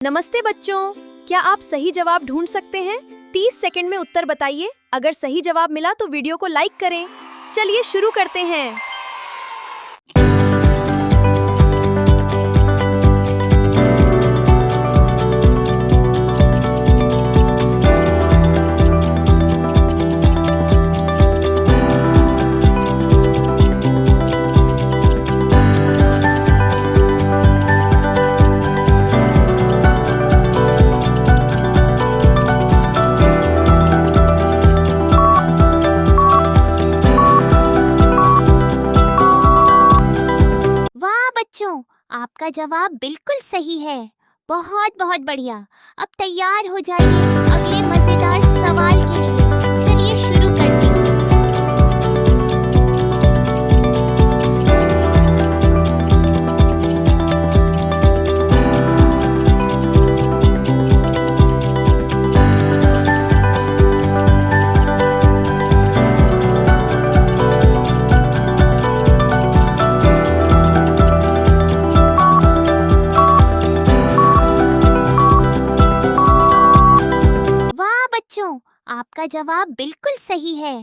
नमस्ते बच्चों, क्या आप सही जवाब ढूंढ सकते हैं? 30 सेकंड में उत्तर बताइए। अगर सही जवाब मिला तो वीडियो को लाइक करें। चलिए शुरू करते हैं। बच्चों, आपका जवाब बिल्कुल सही है। बहुत बहुत बढ़िया। अब तैयार हो जाइए अगले मजेदार सवाल के लिए। चलिए शुरू करते हैं। आपका जवाब बिल्कुल सही है।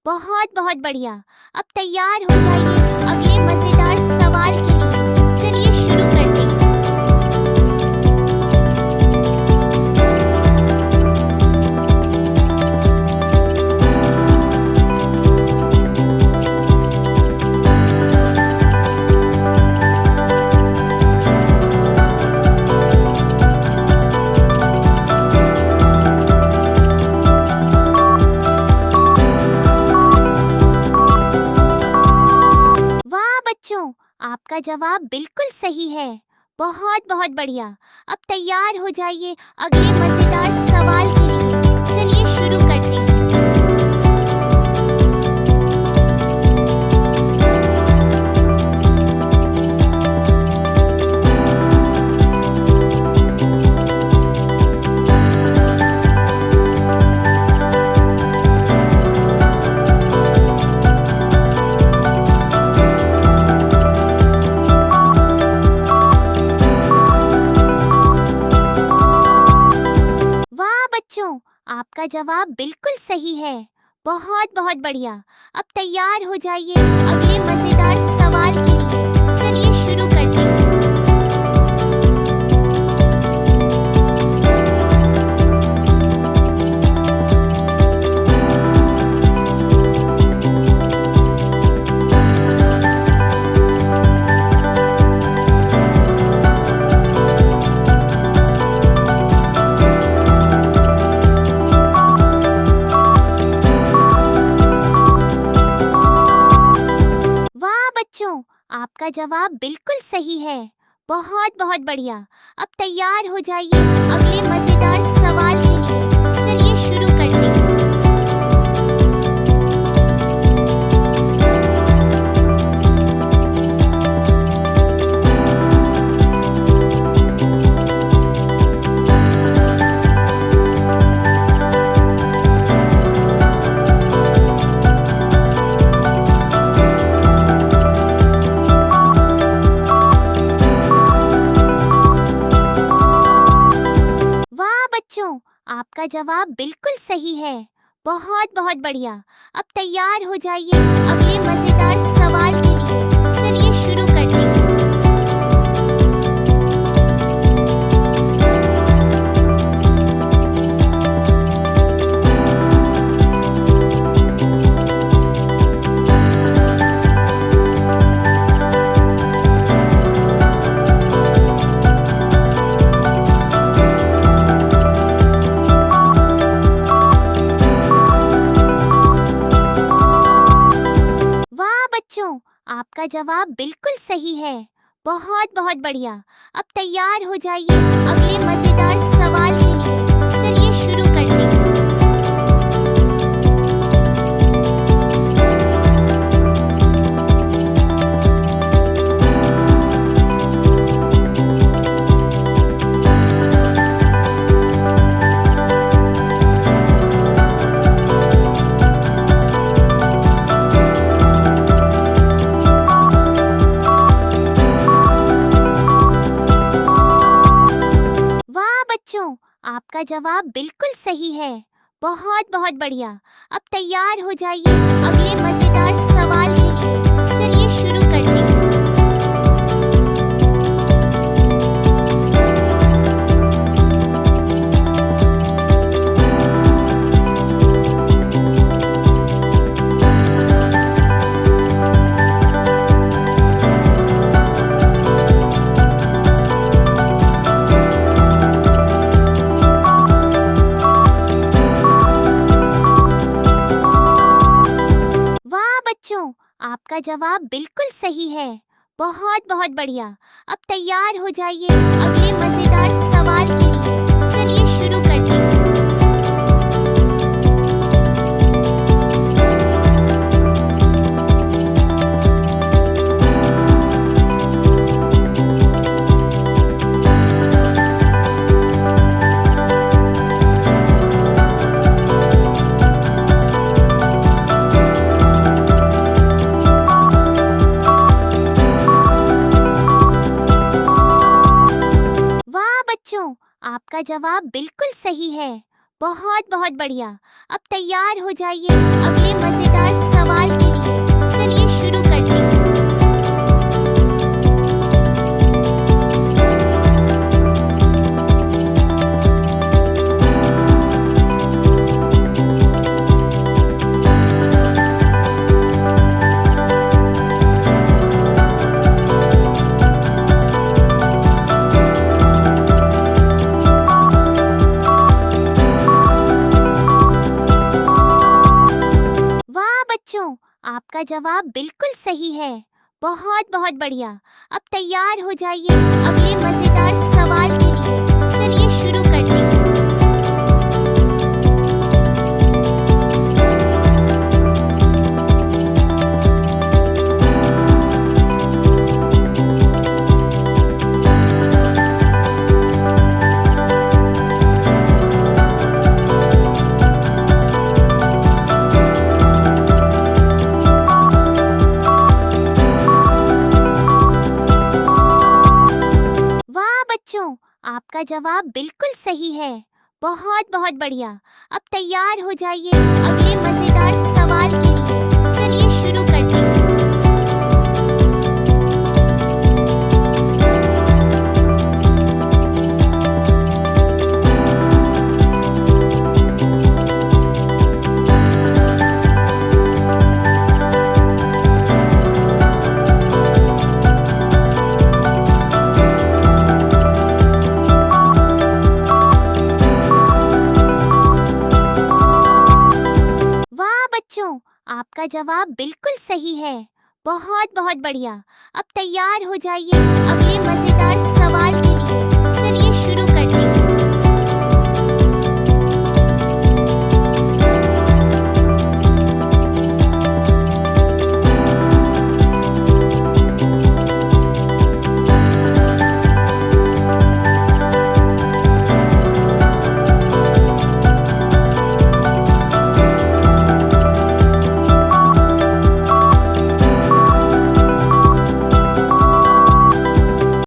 बहुत बहुत बढ़िया। अब तैयार हो जाइए अगले मजेदार सवाल के लिए। चलिए शुरू करते हैं। आपका जवाब बिल्कुल सही है। बहुत बहुत बढ़िया। अब तैयार हो जाइए अगले मजेदार सवाल के लिए। चलिए शुरू करते हैं। आपका जवाब बिल्कुल सही है। बहुत बहुत बढ़िया। अब तैयार हो जाइए अगले मजेदार सवाल के लिए। चलिए शुरू करते हैं। आपका जवाब बिल्कुल सही है। बहुत बहुत बढ़िया। अब तैयार हो जाइए अगले मजेदार सवाल के लिए। चलिए शुरू करते हैं। आपका जवाब बिल्कुल सही है। बहुत बहुत बढ़िया। अब तैयार हो जाइए अगले मजेदार सवाल के लिए। चलिए शुरू करते हैं। आपका जवाब बिल्कुल सही है। बहुत बहुत बढ़िया। अब तैयार हो जाइए अगले मजेदार सवाल के लिए। चलिए शुरू करते हैं। जवाब बिल्कुल सही है। बहुत बहुत बढ़िया। अब तैयार हो जाइए अगले मजेदार सवाल के लिए। चलिए शुरू करते हैं। वाह बच्चों, आपका जवाब बिल्कुल सही है। बहुत बहुत बढ़िया। अब तैयार हो जाइए अगले मजेदार सवाल के लिए। चलिए शुरू करते हैं। वाह बच्चों, आपका जवाब बिल्कुल सही है। बहुत बहुत बढ़िया। अब तैयार हो जाइए अगले मजेदार सवाल के लिए। चलिए शुरू करते हैं। वाह बच्चों, आपका जवाब बिल्कुल सही है। बहुत बहुत बढ़िया। अब तैयार हो जाइए अगले मजेदार सवाल के लिए। चलिए शुरू करते हैं। वाह बच्चों, आपका जवाब बिल्कुल सही है। बहुत बहुत बढ़िया। अब तैयार हो जाइए अगले मजेदार सवाल के लिए। चलिए शुरू करते हैं। वाह बच्चों, आपका जवाब बिल्कुल सही है। बहुत बहुत बढ़िया। अब तैयार हो जाइए अगले मजेदार सवाल के लिए। चलिए शुरू करते हैं।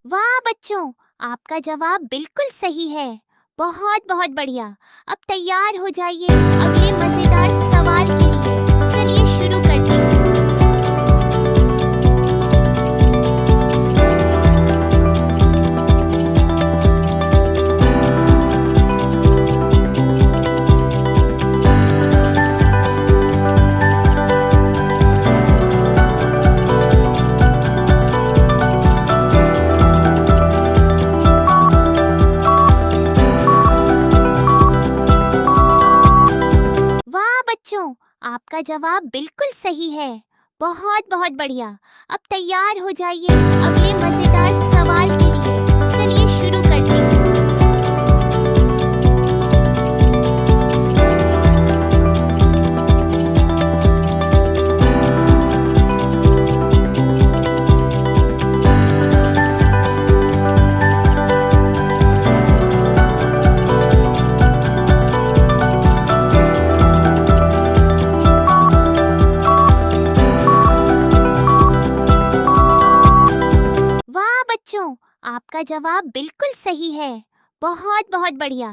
वाह बच्चों, आपका जवाब बिल्कुल सही है। बहुत बहुत बढ़िया। अब तैयार हो जाइए अगले मजेदार सवाल के लिए। चलिए शुरू करते हैं। वाह बच्चों, आपका जवाब बिल्कुल सही है। बहुत बहुत बढ़िया। अब तैयार हो जाइए अगले मजेदार सवाल के लिए। चलिए शुरू करते हैं। वाह बच्चों, आपका जवाब बिल्कुल सही है। बहुत बहुत बढ़िया।